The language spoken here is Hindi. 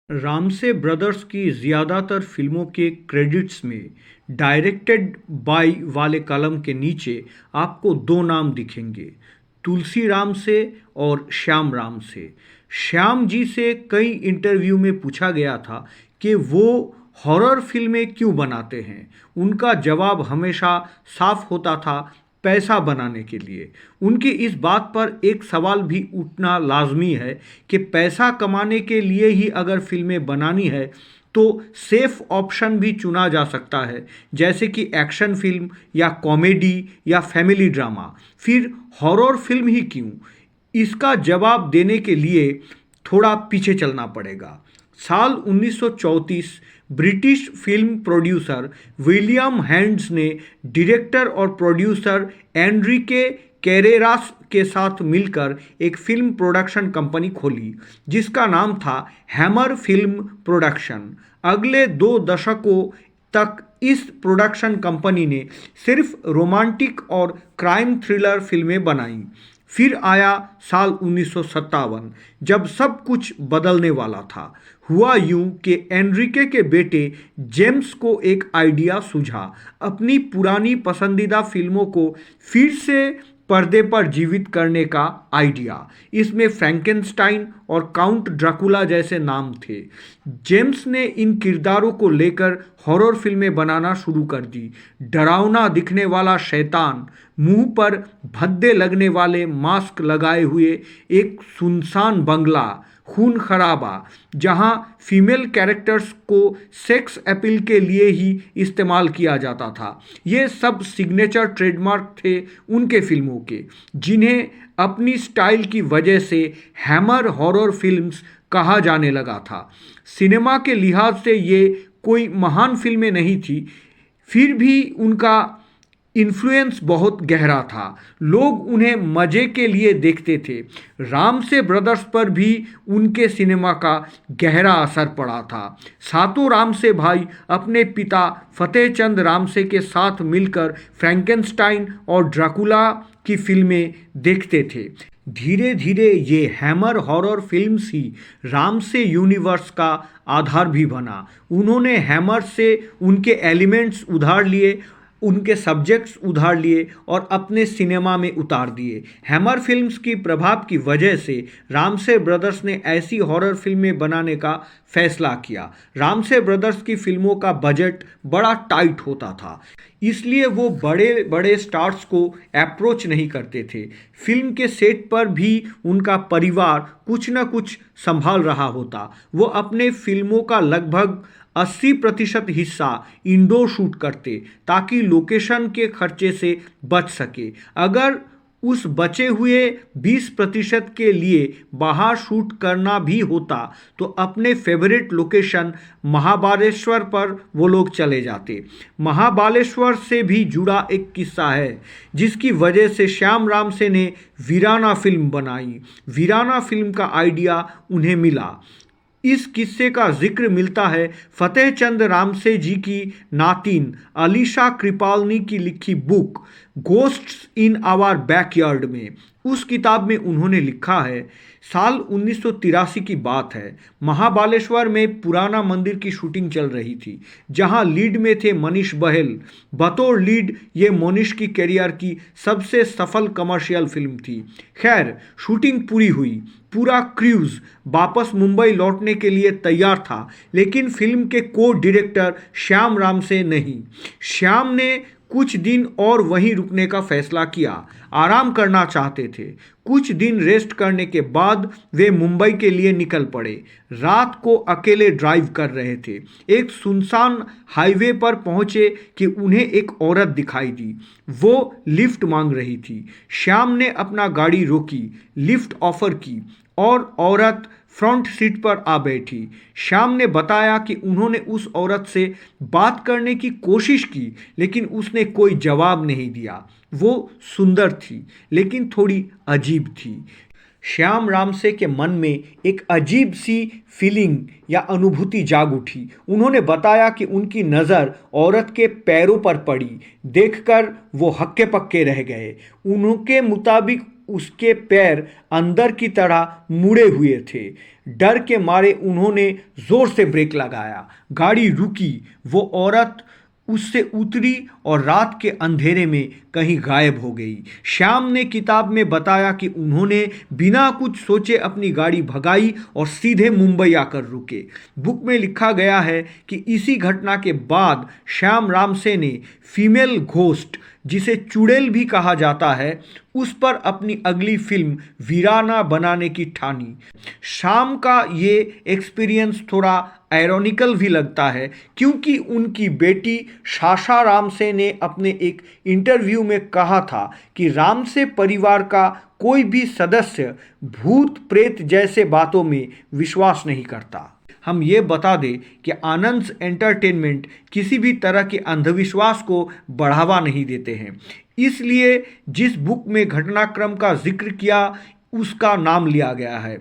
रामसे ब्रदर्स की ज़्यादातर फिल्मों के क्रेडिट्स में डायरेक्टेड बाय वाले कॉलम के नीचे आपको दो नाम दिखेंगे, तुलसी रामसे और श्याम रामसे। श्याम जी से कई इंटरव्यू में पूछा गया था कि वो हॉरर फिल्में क्यों बनाते हैं। उनका जवाब हमेशा साफ होता था, पैसा बनाने के लिए। उनकी इस बात पर एक सवाल भी उठना लाजमी है कि पैसा कमाने के लिए ही अगर फिल्में बनानी है तो सेफ ऑप्शन भी चुना जा सकता है, जैसे कि एक्शन फिल्म या कॉमेडी या फैमिली ड्रामा। फिर हॉरर फिल्म ही क्यों? इसका जवाब देने के लिए थोड़ा पीछे चलना पड़ेगा। साल 1934 British film producer William hands ने डायरेक्टर और प्रोड्यूसर एनरिके कैरेरास के साथ मिलकर एक फिल्म प्रोडक्शन कंपनी खोली जिसका नाम था हैमर फिल्म प्रोडक्शन। अगले 2 दशकों तक इस प्रोडक्शन कंपनी ने सिर्फ रोमांटिक और क्राइम थ्रिलर फिल्में बनाई। फिर आया साल 1957 जब सब कुछ बदलने वाला था। हुआ यूं कि एनरिके के बेटे जेम्स को एक आइडिया सूझा, अपनी पुरानी पसंदीदा फिल्मों को फिर से पर्दे पर जीवित करने का आइडिया। इसमें फ्रैंकेनस्टाइन और काउंट ड्रैकुला जैसे नाम थे। जेम्स ने इन किरदारों को लेकर हॉरर फिल्में बनाना शुरू कर दी। डरावना दिखने वाला शैतान, मुंह पर भद्दे लगने वाले मास्क लगाए हुए एक सुनसान बंगला, खून खराबा, जहां फीमेल कैरेक्टर्स को सेक्स अपील के लिए ही इस्तेमाल किया जाता था। ये सब सिग्नेचर ट्रेडमार्क थे उनके फिल्मों के, जिन्हें अपनी स्टाइल की वजह से हैमर हॉरर फिल्म्स कहा जाने लगा था। सिनेमा के लिहाज से ये कोई महान फिल्में नहीं थी, फिर भी उनका इन्फ्लुएंस बहुत गहरा था। लोग उन्हें मज़े के लिए देखते थे। रामसे ब्रदर्स पर भी उनके सिनेमा का गहरा असर पड़ा था। सातों रामसे भाई अपने पिता फतेहचंद रामसे के साथ मिलकर फ्रैंकेनस्टाइन और ड्रैकुला की फिल्में देखते थे। धीरे धीरे ये हैमर हॉरर फिल्म्स ही रामसे यूनिवर्स का आधार भी बना। उन्होंने हैमर से उनके एलिमेंट्स उधार लिए, उनके सब्जेक्ट्स उधार लिए और अपने सिनेमा में उतार दिए। हैमर फिल्म्स की प्रभाव की वजह से रामसे ब्रदर्स ने ऐसी हॉरर फिल्में बनाने का फैसला किया। रामसे ब्रदर्स की फिल्मों का बजट बड़ा टाइट होता था, इसलिए वो बड़े बड़े स्टार्स को अप्रोच नहीं करते थे। फिल्म के सेट पर भी उनका परिवार कुछ न कुछ संभाल रहा होता। वो अपने फिल्मों का लगभग 80% हिस्सा इंडोर शूट करते ताकि लोकेशन के खर्चे से बच सके। अगर उस बचे हुए 20% के लिए बाहर शूट करना भी होता तो अपने फेवरेट लोकेशन महाबालेश्वर पर वो लोग चले जाते। महाबालेश्वर से भी जुड़ा एक किस्सा है जिसकी वजह से श्याम रामसे ने वीराना फिल्म बनाई। वीराना फिल्म का आइडिया उन्हें मिला। इस किस्से का जिक्र मिलता है फतेहचंद रामसे जी की नातिन अलीशा कृपालनी की लिखी book ghosts in our backyard में। उस किताब में उन्होंने लिखा है, साल 1983 की बात है। महाबालेश्वर में पुराना मंदिर की शूटिंग चल रही थी, जहां लीड में थे मनीष बहल। बतौर लीड ये मनीष की करियर की सबसे सफल कमर्शियल फिल्म थी। खैर, शूटिंग पूरी हुई, पूरा क्रूज वापस मुंबई लौटने के लिए तैयार था, लेकिन फिल्म के को डायरेक्टर श्याम रामसे नहीं। श्याम ने कुछ दिन और वहीं रुकने का फैसला किया, आराम करना चाहते थे। कुछ दिन रेस्ट करने के बाद वे मुंबई के लिए निकल पड़े। रात को अकेले ड्राइव कर रहे थे। एक सुनसान हाईवे पर पहुंचे कि उन्हें एक औरत दिखाई दी। वो लिफ्ट मांग रही थी। श्याम ने अपना गाड़ी रोकी, लिफ्ट ऑफर की और औरत फ्रंट सीट पर आ बैठी। श्याम ने बताया कि उन्होंने उस औरत से बात करने की कोशिश की, लेकिन उसने कोई जवाब नहीं दिया। वो सुंदर थी, लेकिन थोड़ी अजीब थी। श्याम रामसे के मन में एक अजीब सी फीलिंग या अनुभूति जाग उठी। उन्होंने बताया कि उनकी नज़र औरत के पैरों पर पड़ी। देखकर वो हक्के पक्के रह गए। उनके मुताबिक उसके पैर अंदर की तरह मुड़े हुए थे। डर के मारे उन्होंने जोर से ब्रेक लगाया। गाड़ी रुकी। वो औरत उससे उतरी और रात के अंधेरे में कहीं गायब हो गई। श्याम ने किताब में बताया कि उन्होंने बिना कुछ सोचे अपनी गाड़ी भगाई और सीधे मुंबई आकर रुके। बुक में लिखा गया है कि इसी घटना के बाद श्याम रामसे ने फीमेल घोस्ट, जिसे चुड़ैल भी कहा जाता है, उस पर अपनी अगली फिल्म वीराना बनाने की ठानी। श्याम का ये एक्सपीरियंस थोड़ा आयरॉनिकल भी लगता है, क्योंकि उनकी बेटी साशा रामसे ने अपने एक इंटरव्यू में कहा था कि रामसे परिवार का कोई भी सदस्य भूत प्रेत जैसे बातों में विश्वास नहीं करता। हम ये बता दें कि आनंद एंटरटेनमेंट किसी भी तरह के अंधविश्वास को बढ़ावा नहीं देते हैं, इसलिए जिस बुक में घटनाक्रम का जिक्र किया उसका नाम लिया गया है।